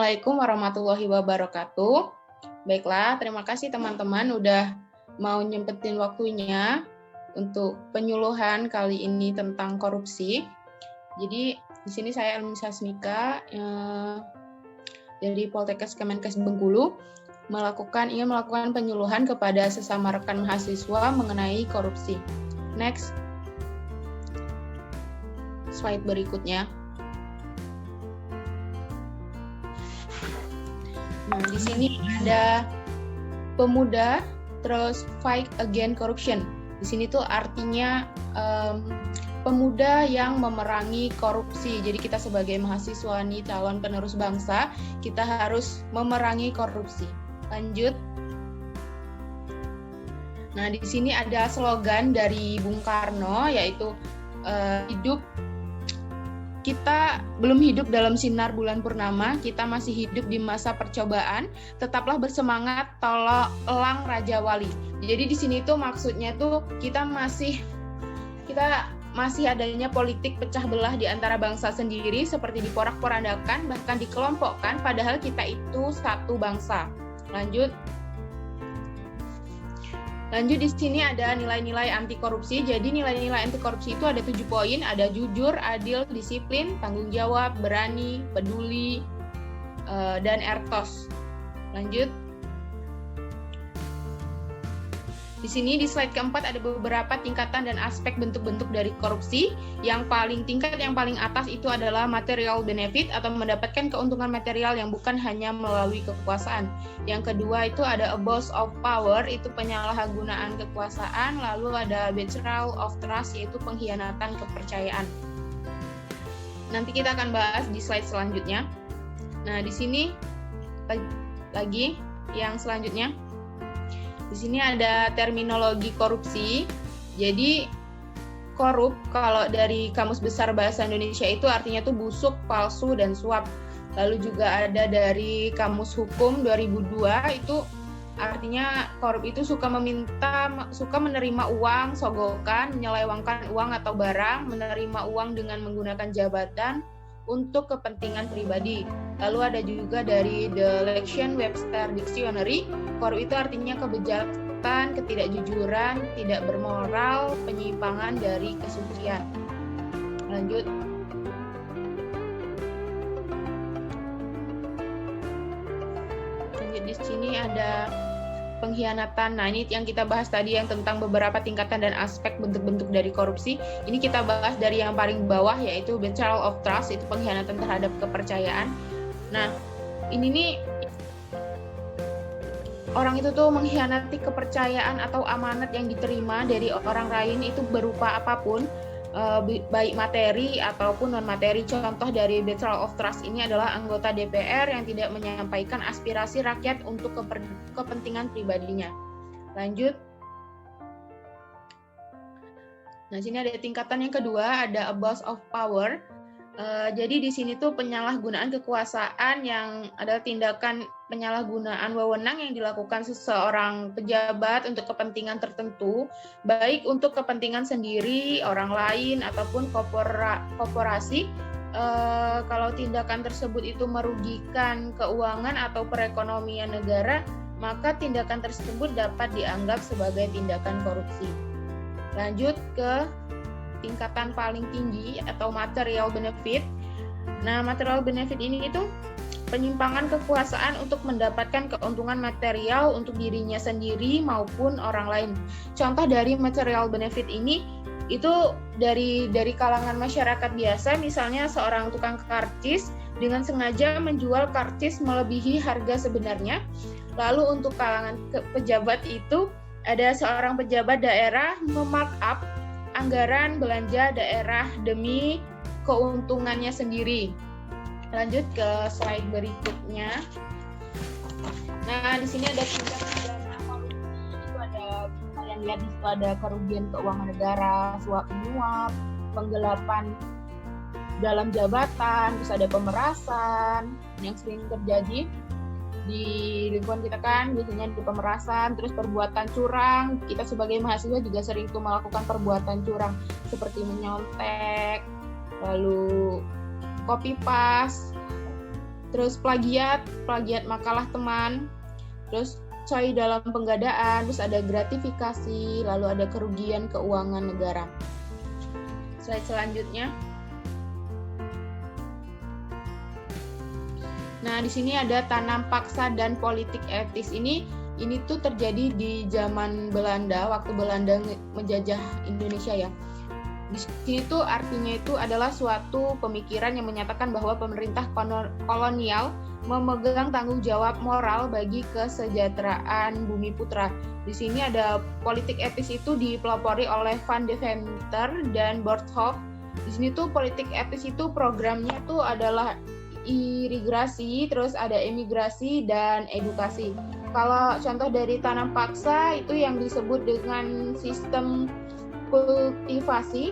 Assalamualaikum warahmatullahi wabarakatuh. Baiklah, terima kasih teman-teman udah mau nyempetin waktunya untuk penyuluhan kali ini tentang korupsi. Jadi di sini saya Elmi Sasmika dari Poltekkes Kemenkes Bengkulu ingin melakukan penyuluhan kepada sesama rekan mahasiswa mengenai korupsi. Next, slide berikutnya. Nah, di sini ada pemuda, terus fight against corruption. Di sini tuh artinya pemuda yang memerangi korupsi. Jadi kita sebagai mahasiswa nih, calon penerus bangsa, kita harus memerangi korupsi. Lanjut. Nah, di sini ada slogan dari Bung Karno, yaitu kita belum hidup dalam sinar bulan purnama, kita masih hidup di masa percobaan, tetaplah bersemangat, tolong elang Raja Wali. Jadi di sini tuh maksudnya tuh kita masih adanya politik pecah belah di antara bangsa sendiri, seperti diporak-porandakan, bahkan dikelompokkan, padahal kita itu satu bangsa. Lanjut di sini ada nilai-nilai anti korupsi. Jadi nilai-nilai anti korupsi itu ada 7 poin, ada jujur, adil, disiplin, tanggung jawab, berani, peduli, dan etos. Lanjut. Di sini di slide keempat ada beberapa tingkatan dan aspek bentuk-bentuk dari korupsi. Yang paling atas itu adalah material benefit atau mendapatkan keuntungan material yang bukan hanya melalui kekuasaan. Yang kedua itu ada abuse of power, itu penyalahgunaan kekuasaan. Lalu ada betrayal of trust, yaitu pengkhianatan kepercayaan. Nanti kita akan bahas di slide selanjutnya. Nah, di sini lagi yang selanjutnya. Di sini ada terminologi korupsi. Jadi korup kalau dari Kamus Besar Bahasa Indonesia itu artinya tuh busuk, palsu, dan suap. Lalu juga ada dari Kamus Hukum 2002 itu artinya korup itu suka menerima uang, sogokan, menyelewengkan uang atau barang, menerima uang dengan menggunakan jabatan untuk kepentingan pribadi. Lalu ada juga dari The Lexion-Webster Dictionary, korup itu artinya kebejatan, ketidakjujuran, tidak bermoral, penyimpangan dari kesucian. Lanjut. Di sini ada pengkhianatan. Nah, ini yang kita bahas tadi yang tentang beberapa tingkatan dan aspek bentuk-bentuk dari korupsi. Ini kita bahas dari yang paling bawah, yaitu betrayal of trust, itu pengkhianatan terhadap kepercayaan. Nah, ini nih orang itu tuh mengkhianati kepercayaan atau amanat yang diterima dari orang lain itu berupa apapun, baik materi ataupun non-materi. Contoh dari betrayal of trust ini adalah anggota DPR yang tidak menyampaikan aspirasi rakyat untuk kepentingan pribadinya. Lanjut. Nah, sini ada tingkatan yang kedua, ada abuse of power. Jadi di sini tuh penyalahgunaan kekuasaan yang adalah tindakan penyalahgunaan wewenang yang dilakukan seseorang pejabat untuk kepentingan tertentu, baik untuk kepentingan sendiri, orang lain, ataupun korporasi. Kalau tindakan tersebut itu merugikan keuangan atau perekonomian negara, maka tindakan tersebut dapat dianggap sebagai tindakan korupsi. Lanjut ke tingkatan paling tinggi atau material benefit. Nah, material benefit ini itu penyimpangan kekuasaan untuk mendapatkan keuntungan material untuk dirinya sendiri maupun orang lain. Contoh dari material benefit ini itu dari kalangan masyarakat biasa, misalnya seorang tukang karcis dengan sengaja menjual karcis melebihi harga sebenarnya. Lalu untuk kalangan pejabat itu ada seorang pejabat daerah memarkup anggaran belanja daerah demi keuntungannya sendiri. Lanjut ke slide berikutnya. Nah, di sini ada tindak pidana korupsi. Itu ada, kalian lihat di situ ada kerugian keuangan negara, suap menyuap, penggelapan dalam jabatan, terus ada pemerasan yang sering terjadi di lingkungan kita kan, biasanya di pemerasan, terus perbuatan curang. Kita sebagai mahasiswa juga sering tuh melakukan perbuatan curang seperti menyontek, lalu copy paste, terus plagiat makalah teman, terus coy dalam penggadaan, terus ada gratifikasi, lalu ada kerugian keuangan negara. Slide selanjutnya. Nah, di sini ada tanam paksa dan politik etis. Ini tuh terjadi di zaman Belanda, waktu Belanda menjajah Indonesia ya. Di sini tuh artinya itu adalah suatu pemikiran yang menyatakan bahwa pemerintah kolonial memegang tanggung jawab moral bagi kesejahteraan bumi putra. Di sini ada politik etis itu dipelopori oleh Van Deventer dan Borthoff. Di sini tuh politik etis itu programnya tuh adalah irigasi, terus ada emigrasi dan edukasi. Kalau contoh dari tanam paksa itu yang disebut dengan sistem kultivasi.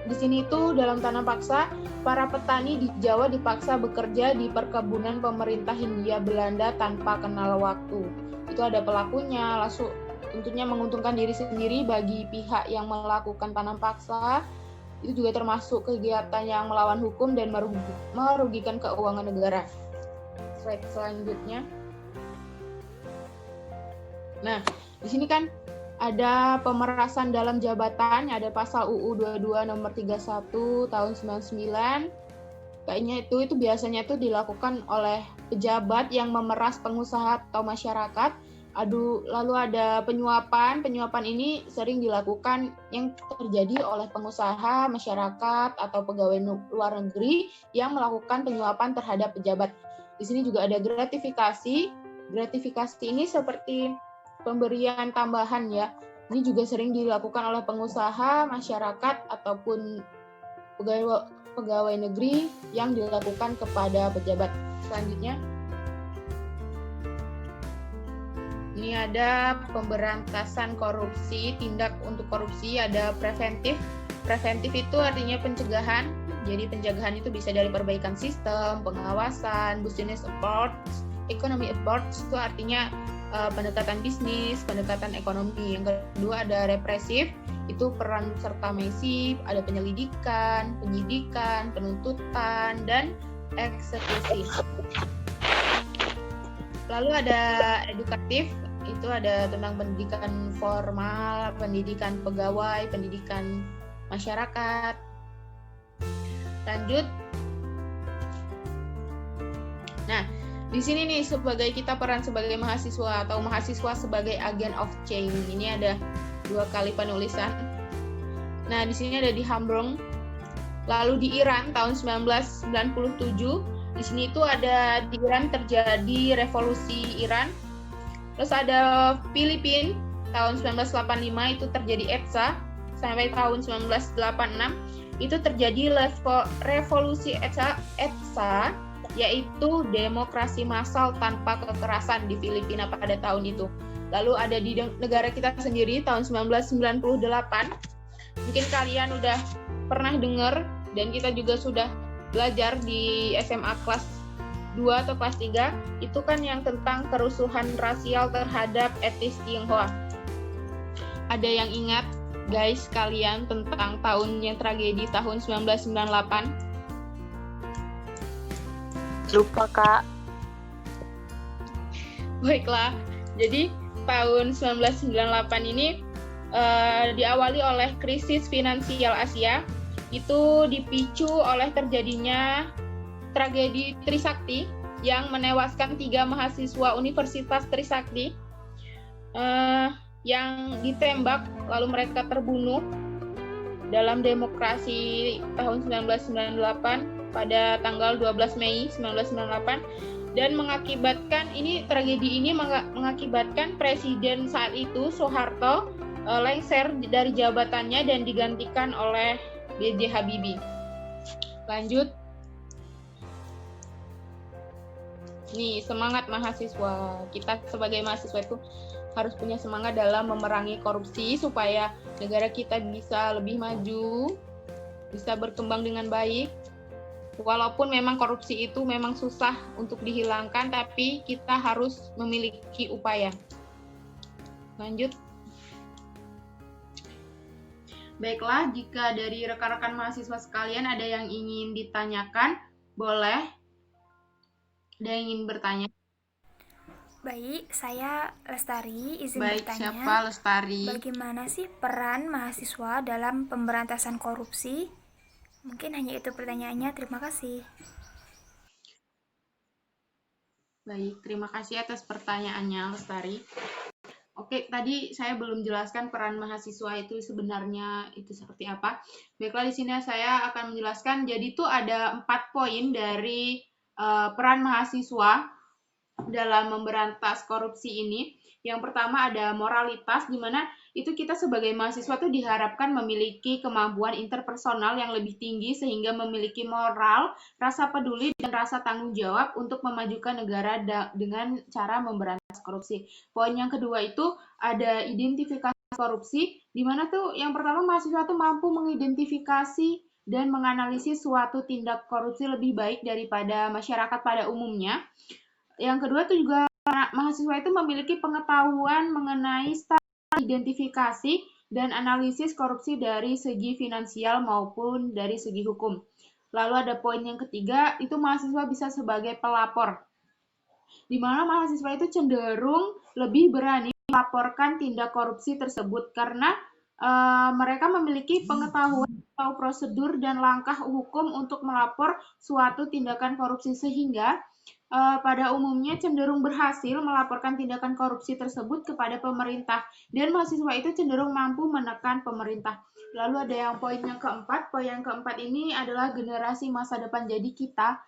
Di sini tuh dalam tanam paksa, para petani di Jawa dipaksa bekerja di perkebunan pemerintah Hindia Belanda tanpa kenal waktu. Itu ada pelakunya, langsung tentunya menguntungkan diri sendiri bagi pihak yang melakukan tanam paksa. Itu juga termasuk kegiatan yang melawan hukum dan merugikan keuangan negara. Slide selanjutnya. Nah, di sini kan ada pemerasan dalam jabatan, ada pasal UU 22 nomor 31 tahun 99. Kayaknya itu biasanya itu dilakukan oleh pejabat yang memeras pengusaha atau masyarakat. Lalu ada penyuapan ini sering dilakukan yang terjadi oleh pengusaha, masyarakat, atau pegawai luar negeri yang melakukan penyuapan terhadap pejabat. Di sini juga ada gratifikasi. Gratifikasi ini seperti pemberian tambahan ya. Ini juga sering dilakukan oleh pengusaha, masyarakat, ataupun pegawai negeri yang dilakukan kepada pejabat. Selanjutnya. Ini ada pemberantasan korupsi, tindak untuk korupsi, ada preventif. Preventif itu artinya pencegahan. Jadi pencegahan itu bisa dari perbaikan sistem, pengawasan, business approach, economy approach itu artinya pendekatan bisnis, pendekatan ekonomi. Yang kedua ada represif, itu peran serta mesif, ada penyelidikan, penyidikan, penuntutan, dan eksekusi. Lalu ada edukatif, itu ada tentang pendidikan formal, pendidikan pegawai, pendidikan masyarakat. Lanjut. Nah, di sini nih kita peran sebagai mahasiswa atau mahasiswa sebagai agent of change. Ini ada 2 kali penulisan. Nah, di sini ada di Hamburg. Lalu di Iran tahun 1997. Di sini itu ada di Iran terjadi revolusi Iran. Terus ada Filipina tahun 1985 itu terjadi ETSA sampai tahun 1986 itu terjadi revolusi ETSA yaitu demokrasi massal tanpa kekerasan di Filipina pada tahun itu. Lalu ada di negara kita sendiri tahun 1998. Mungkin kalian udah pernah dengar dan kita juga sudah belajar di SMA kelas 2 atau kelas 3, itu kan yang tentang kerusuhan rasial terhadap etnis Tionghoa. Ada yang ingat, guys, kalian tentang tahun yang tragedi tahun 1998? Lupa, Kak. Baiklah, jadi tahun 1998 ini diawali oleh krisis finansial Asia. Itu dipicu oleh terjadinya tragedi Trisakti yang menewaskan 3 mahasiswa Universitas Trisakti yang ditembak lalu mereka terbunuh dalam demokrasi tahun 1998 pada tanggal 12 Mei 1998 dan mengakibatkan tragedi ini mengakibatkan presiden saat itu Soeharto lengser dari jabatannya dan digantikan oleh B.J. Habibie. Lanjut. Nih, semangat mahasiswa. Kita sebagai mahasiswa itu harus punya semangat dalam memerangi korupsi supaya negara kita bisa lebih maju, bisa berkembang dengan baik. Walaupun memang korupsi itu memang susah untuk dihilangkan, tapi kita harus memiliki upaya. Lanjut. Baiklah, jika dari rekan-rekan mahasiswa sekalian ada yang ingin ditanyakan, boleh. Ada yang ingin bertanya? Baik, saya Lestari, izin Baik, bertanya. siapa Lestari? Bagaimana sih peran mahasiswa dalam pemberantasan korupsi? Mungkin hanya itu pertanyaannya. Terima kasih. Baik, terima kasih atas pertanyaannya, Lestari. Oke, tadi saya belum jelaskan peran mahasiswa itu sebenarnya itu seperti apa. Baiklah, di sini saya akan menjelaskan. Jadi itu ada 4 poin dari peran mahasiswa dalam memberantas korupsi ini. Yang pertama ada moralitas, di mana itu kita sebagai mahasiswa tuh diharapkan memiliki kemampuan interpersonal yang lebih tinggi sehingga memiliki moral, rasa peduli, dan rasa tanggung jawab untuk memajukan negara dengan cara memberantas korupsi. Poin yang kedua itu ada identifikasi korupsi, di mana tuh yang pertama mahasiswa tuh mampu mengidentifikasi dan menganalisis suatu tindak korupsi lebih baik daripada masyarakat pada umumnya. Yang kedua itu juga mahasiswa itu memiliki pengetahuan mengenai standar identifikasi dan analisis korupsi dari segi finansial maupun dari segi hukum. Lalu ada poin yang ketiga, itu mahasiswa bisa sebagai pelapor, di mana mahasiswa itu cenderung lebih berani melaporkan tindak korupsi tersebut karena mereka memiliki pengetahuan atau prosedur dan langkah hukum untuk melapor suatu tindakan korupsi sehingga pada umumnya cenderung berhasil melaporkan tindakan korupsi tersebut kepada pemerintah dan mahasiswa itu cenderung mampu menekan pemerintah. Lalu ada yang poin yang keempat. Poin yang keempat ini adalah generasi masa depan. Jadi kita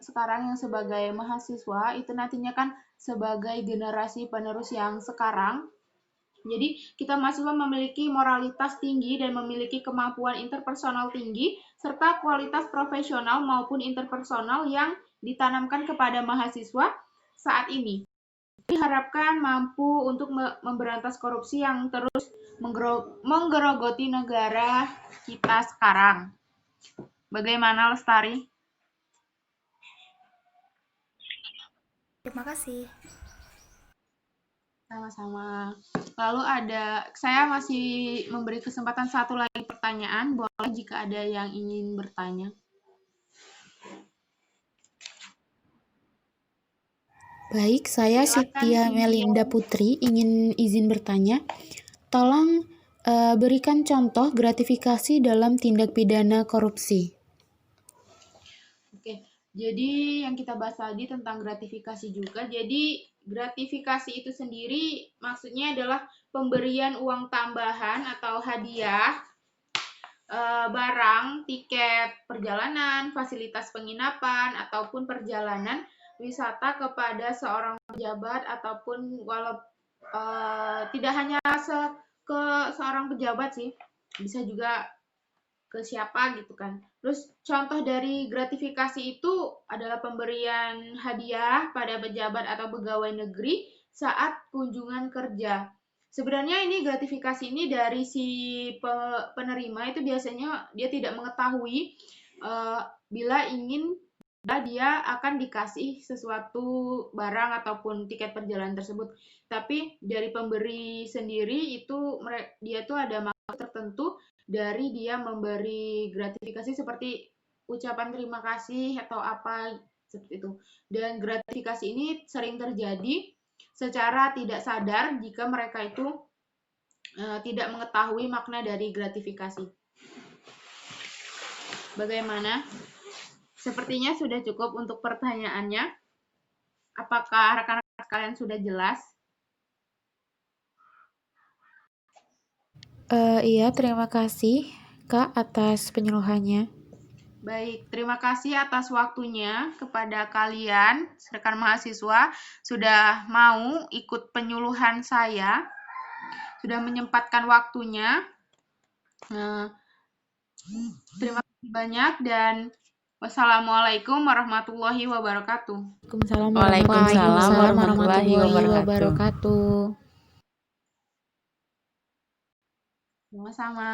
sekarang yang sebagai mahasiswa itu nantinya kan sebagai generasi penerus yang sekarang. Jadi kita mahasiswa memiliki moralitas tinggi dan memiliki kemampuan interpersonal tinggi serta kualitas profesional maupun interpersonal yang ditanamkan kepada mahasiswa saat ini. Diharapkan mampu untuk memberantas korupsi yang terus menggerogoti negara kita sekarang. Bagaimana, Lestari? Terima kasih. Sama-sama. Lalu saya masih memberi kesempatan satu lagi pertanyaan. Boleh jika ada yang ingin bertanya. Baik, saya Syitia Melinda Putri ingin izin bertanya. Tolong berikan contoh gratifikasi dalam tindak pidana korupsi. Oke, jadi yang kita bahas tadi tentang gratifikasi juga. Jadi gratifikasi itu sendiri maksudnya adalah pemberian uang tambahan atau hadiah, barang, tiket perjalanan, fasilitas penginapan, ataupun perjalanan wisata kepada seorang pejabat ataupun tidak hanya ke seorang pejabat sih, bisa juga ke siapa gitu kan. Terus contoh dari gratifikasi itu adalah pemberian hadiah pada pejabat atau pegawai negeri saat kunjungan kerja. Sebenarnya ini gratifikasi ini dari si penerima itu biasanya dia tidak mengetahui bila dia akan dikasih sesuatu barang ataupun tiket perjalanan tersebut. Tapi dari pemberi sendiri itu dia tuh ada maksud tertentu dari dia memberi gratifikasi seperti ucapan terima kasih atau apa seperti itu. Dan gratifikasi ini sering terjadi secara tidak sadar jika mereka itu tidak mengetahui makna dari gratifikasi. Bagaimana? Sepertinya sudah cukup untuk pertanyaannya. Apakah rekan-rekan kalian sudah jelas? Iya, terima kasih Kak atas penyuluhannya. Baik, terima kasih atas waktunya kepada kalian, rekan mahasiswa, sudah mau ikut penyuluhan saya, sudah menyempatkan waktunya. Terima kasih banyak dan wassalamualaikum warahmatullahi wabarakatuh. Waalaikumsalam warahmatullahi wabarakatuh. Sama-sama.